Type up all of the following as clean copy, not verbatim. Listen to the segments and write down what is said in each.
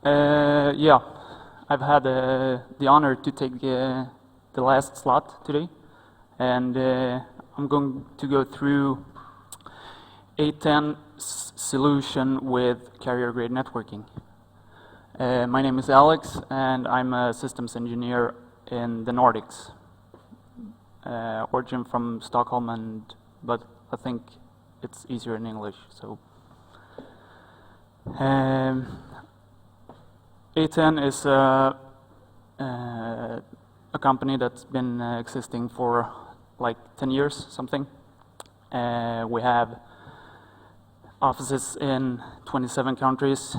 Yeah, I've had the honor to take the last slot today, and I'm going to go through A10 solution with carrier-grade networking. My name is Alex, and I'm a systems engineer in the Nordics. Origin from Stockholm, but I think it's easier in English. So, A10 is a company that's been existing for like 10 years, something. We have offices in 27 countries,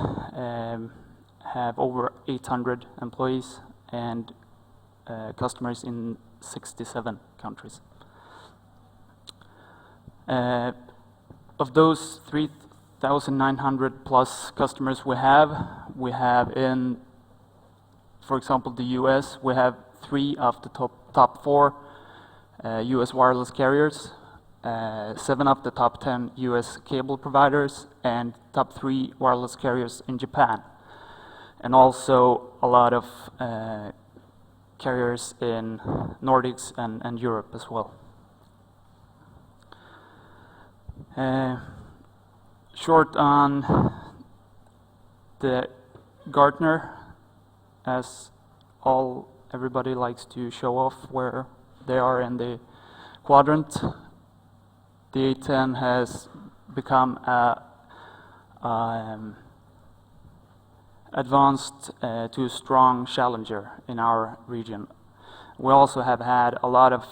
have over 800 employees, and customers in 67 countries. Of those 3,900 plus customers we have in, for example, the US, we have 3 of the top 4 US wireless carriers, 7 of the top 10 US cable providers, and top 3 wireless carriers in Japan. And also a lot of carriers in Nordics and Europe as well. Short on the Gartner, as everybody likes to show off where they are in the quadrant. The A10 has become a advanced to a strong challenger in our region. We also have had a lot of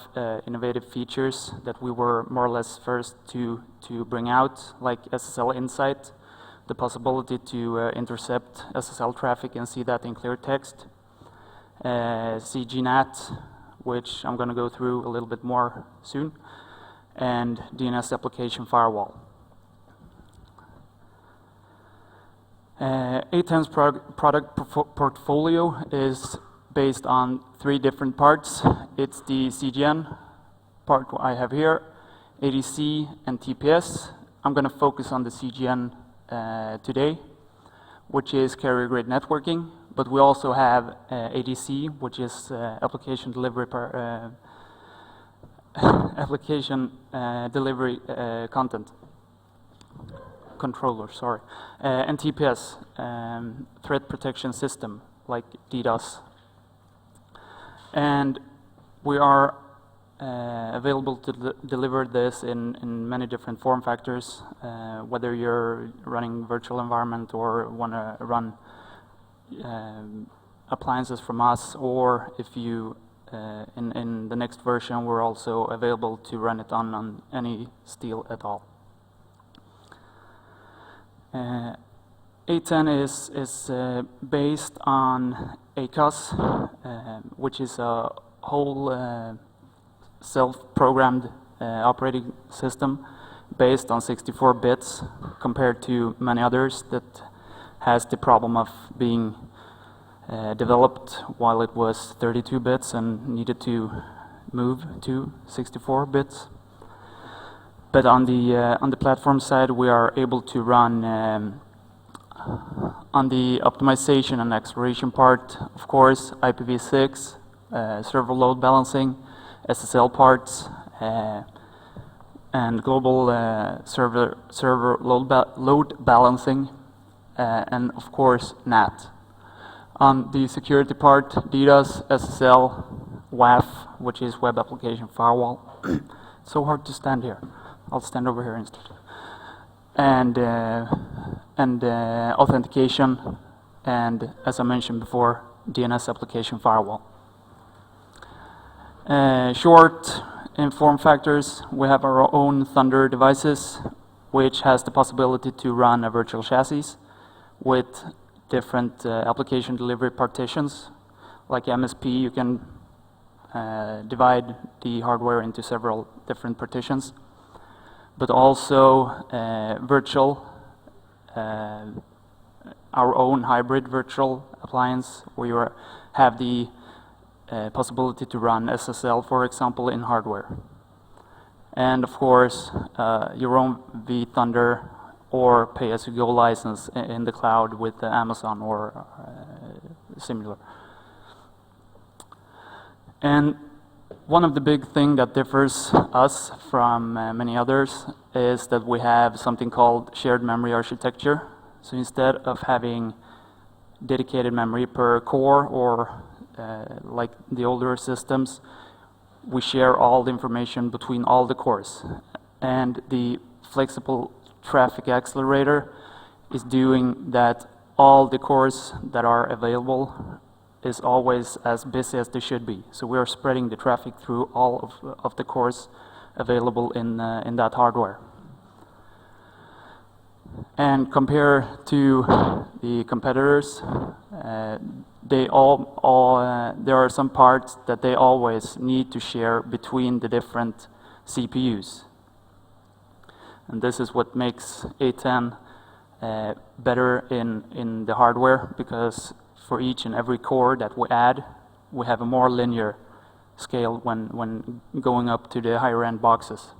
innovative features that we were more or less first to bring out, like SSL Insight, the possibility to intercept SSL traffic and see that in clear text, NAT, which I'm going to go through a little bit more soon, and DNS application firewall. A10's product portfolio is based on 3 different parts. It's the CGN part I have here, ADC, and TPS. I'm going to focus on the CGN today, which is carrier-grade networking, but we also have ADC, which is application delivery content controller, sorry, and TPS, threat protection system, like DDoS. And we are available to deliver this in many different form factors, whether you're running virtual environment or want to run appliances from us, or if you, in the next version, we're also available to run it on any steel at all. A10 is based on ACOS, which is a whole self-programmed operating system based on 64 bits compared to many others that has the problem of being developed while it was 32 bits and needed to move to 64 bits. But on the platform side, we are able to run on the optimization and acceleration part, of course, IPv6, server load balancing, SSL parts, and global server load balancing, and of course NAT. On the security part, DDoS, SSL, WAF, which is Web Application Firewall. So hard to stand here. I'll stand over here instead. And authentication, and as I mentioned before, DNS application firewall. Short in form factors, we have our own Thunder devices, which has the possibility to run a virtual chassis with different application delivery partitions. Like MSP, you can divide the hardware into several different partitions. But also virtual, our own hybrid virtual appliance, where you have the possibility to run SSL, for example, in hardware. And of course, your own vThunder or pay-as-you-go license in the cloud with Amazon or similar. And one of the big things that differs us from many others is that we have something called shared memory architecture. So instead of having dedicated memory per core or like the older systems, we share all the information between all the cores. And the flexible traffic accelerator is doing that all the cores that are available is always as busy as they should be. So we are spreading the traffic through all of the cores available in that hardware. And compared to the competitors, there are some parts that they always need to share between the different CPUs. And this is what makes A10 better in the hardware, because for each and every core that we add, we have a more linear scale when going up to the higher end boxes.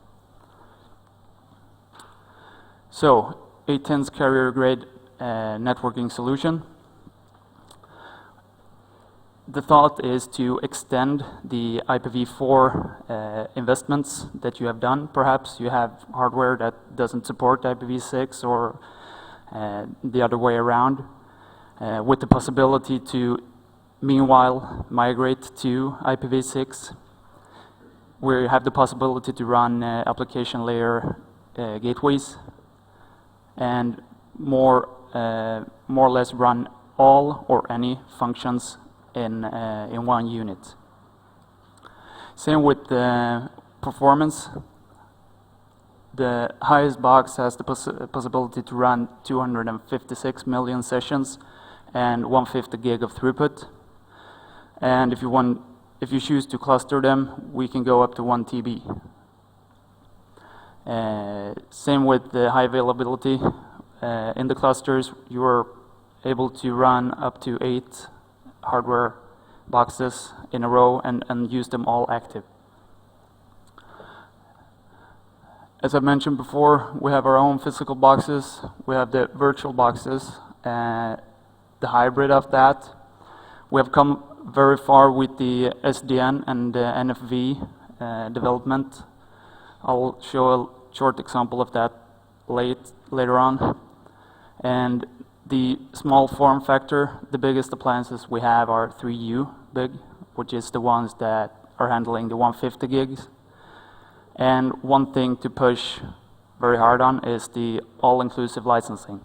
So A10's carrier grade networking solution. The thought is to extend the IPv4 investments that you have done. Perhaps you have hardware that doesn't support IPv6 or the other way around, with the possibility to meanwhile migrate to IPv6, where you have the possibility to run application layer gateways and more or less run all or any functions in one unit. Same with the performance. The highest box has the possibility to run 256 million sessions and 150 gig of throughput. And if you choose to cluster them, we can go up to 1 TB. Same with the high availability. In the clusters, you are able to run up to 8 hardware boxes in a row and use them all active. As I mentioned before, we have our own physical boxes. We have the virtual boxes, the hybrid of that. We have come very far with the SDN and the NFV development. I'll show a short example of that later on. And the small form factor, the biggest appliances we have are 3U big, which is the ones that are handling the 150 gigs. And one thing to push very hard on is the all-inclusive licensing.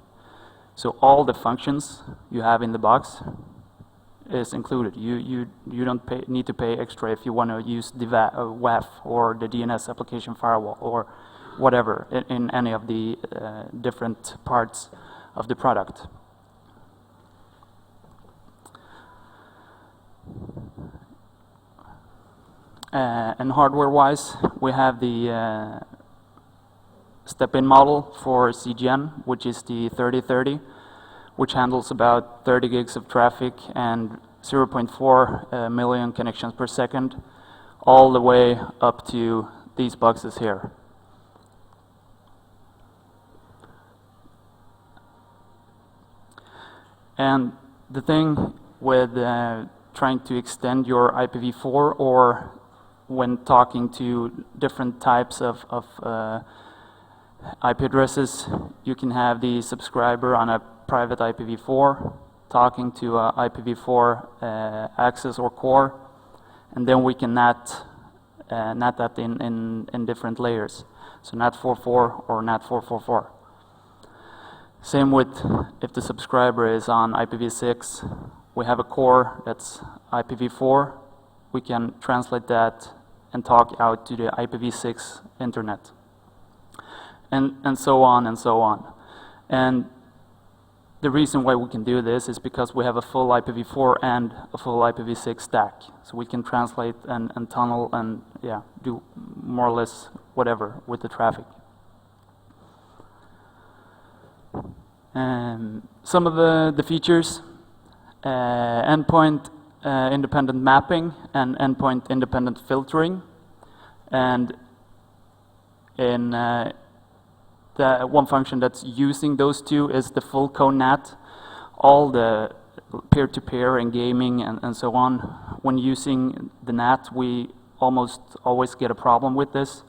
So all the functions you have in the box is included. You don't need to pay extra if you want to use the WAF or the DNS application firewall or whatever in any of the different parts of the product. And hardware-wise, we have the step-in model for CGN, which is the 3030, which handles about 30 gigs of traffic and 0.4 million connections per second, all the way up to these boxes here. And the thing with trying to extend your IPv4, or when talking to different types of IP addresses, you can have the subscriber on a private IPv4 talking to a IPv4 access or core, and then we can NAT that in different layers. So NAT 4.4 or NAT 4.4.4. Same with if the subscriber is on IPv6, we have a core that's IPv4. We can translate that and talk out to the IPv6 internet. And so on and so on. And the reason why we can do this is because we have a full IPv4 and a full IPv6 stack. So we can translate and tunnel and do more or less whatever with the traffic. Some of the features, endpoint independent mapping and endpoint independent filtering. And in the one function that's using those two is the full cone NAT. All the peer-to-peer and gaming and so on, when using the NAT, we almost always get a problem with this.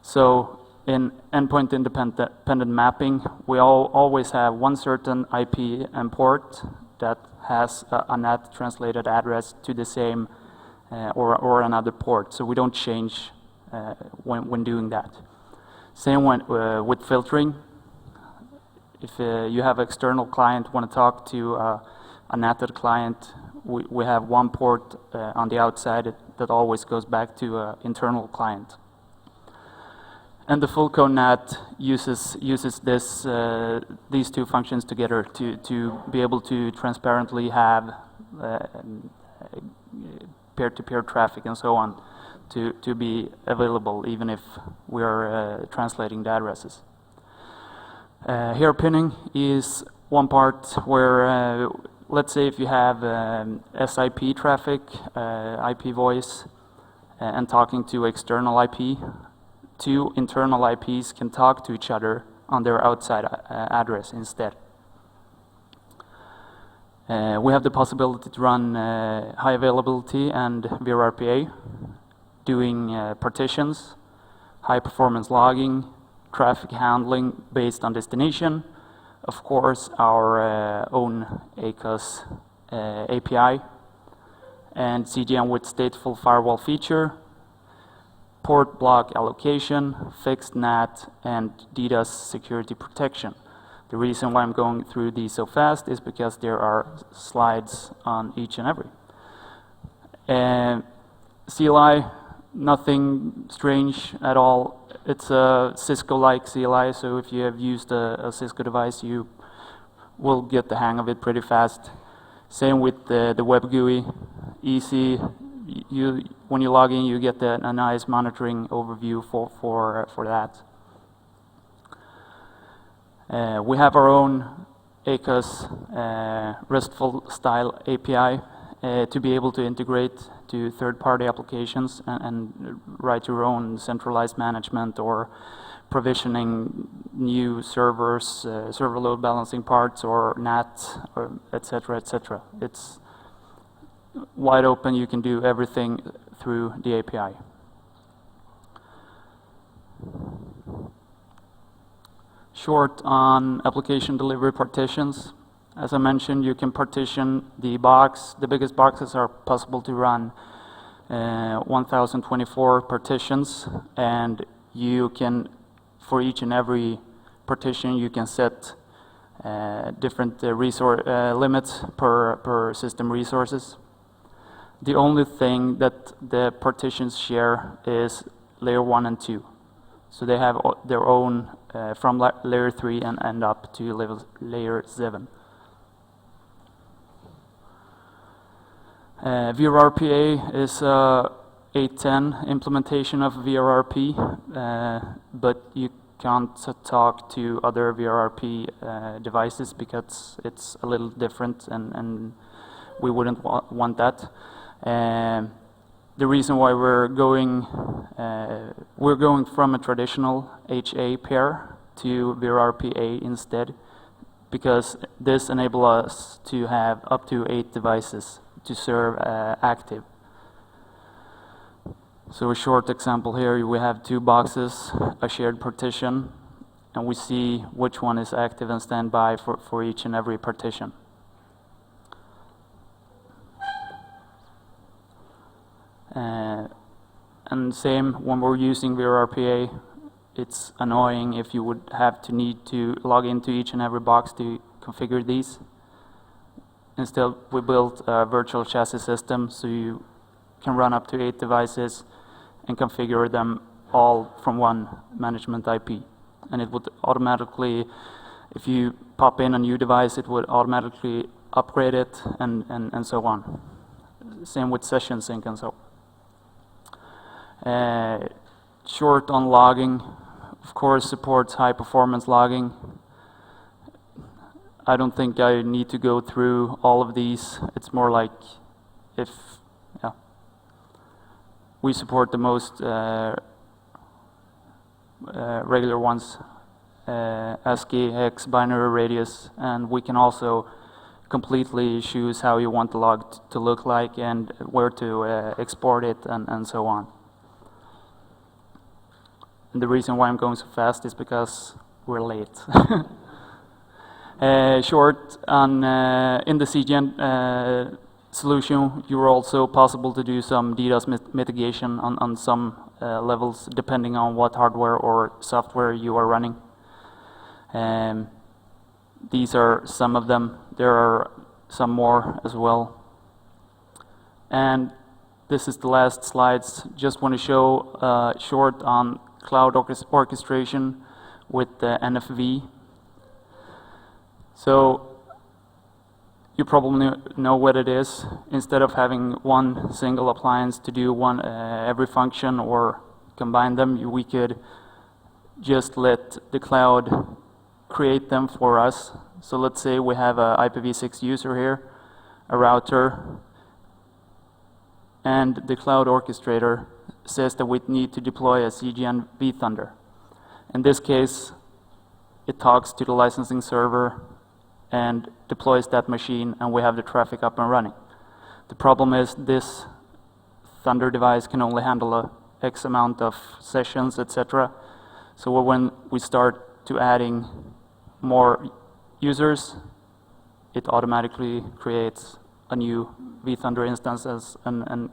So in endpoint independent mapping, we always have one certain IP and port that has a NAT translated address to the same or another port. So we don't change when doing that. Same with filtering. If you have an external client want to talk to a NATed client, we have one port on the outside that always goes back to an internal client. And the full cone NAT uses this these two functions together to be able to transparently have peer-to-peer traffic and so on to be available even if we are translating the addresses. Here pinning is one part where let's say if you have SIP traffic, IP voice, and talking to external IP, two internal IPs can talk to each other on their outside address instead. We have the possibility to run high availability and VRRPA, doing partitions, high performance logging, traffic handling based on destination, of course our own ACOS API, and CGM with stateful firewall feature, port block allocation, fixed NAT, and DDoS security protection. The reason why I'm going through these so fast is because there are slides on each and every. CLI, nothing strange at all. It's a Cisco-like CLI, so if you have used a Cisco device, you will get the hang of it pretty fast. Same with the web GUI, easy. When you log in, you get a nice monitoring overview for that. We have our own ACOS RESTful style API to be able to integrate to third-party applications and write your own centralized management or provisioning new servers, server load balancing parts, or NAT, or etc., etc. It's wide open. You can do everything through the API. Short on application delivery partitions. As I mentioned, you can partition the box. The biggest boxes are possible to run 1024 partitions, and you can, for each and every partition, you can set different limits per system resources. The only thing that the partitions share is layer 1 and 2. So they have their own from layer 3 and up to layer 7. VRRPA is a A10 implementation of VRRP, but you can't talk to other VRRP devices because it's a little different, and we wouldn't want that. The reason why we're going from a traditional HA pair to VRRPA instead, because this enables us to have up to 8 devices to serve active. So a short example here, we have 2 boxes, a shared partition, and we see which one is active and standby for each and every partition. And same when we're using VRRPA, it's annoying if you would have to need to log into each and every box to configure these. Instead, we built a virtual chassis system so you can run up to 8 devices and configure them all from one management IP. And it would automatically, if you pop in a new device, it would automatically upgrade it and so on. Same with session sync and so. Short on logging, of course, supports high performance logging. I don't think I need to go through all of these. It's more like if, yeah. We support the most regular ones. ASCII, hex, binary radius, and we can also completely choose how you want the log to look like and where to export it and so on. And the reason why I'm going so fast is because we're late. Short on in the CGN solution, you were also possible to do some DDoS mitigation on some levels, depending on what hardware or software you are running. These are some of them. There are some more as well. And this is the last slides. Just want to show short on cloud orchestration with the NFV. So you probably know what it is. Instead of having one single appliance to do every function or combine them, we could just let the cloud create them for us. So let's say we have a IPv6 user here, a router, and the cloud orchestrator says that we need to deploy a CGN vThunder. In this case, it talks to the licensing server and deploys that machine, and we have the traffic up and running. The problem is this Thunder device can only handle a X amount of sessions, etc. So when we start to adding more users, it automatically creates a new vThunder instance and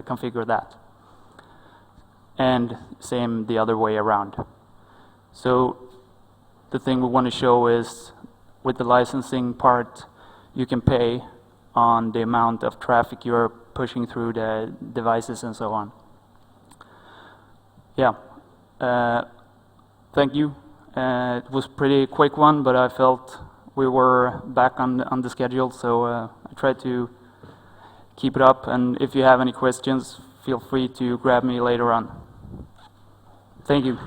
configure that. And same the other way around. So the thing we want to show is with the licensing part, you can pay on the amount of traffic you're pushing through the devices and so on. Yeah. Thank you. It was a pretty quick one, but I felt we were back on the schedule, so I tried to keep it up. And if you have any questions, feel free to grab me later on. Thank you.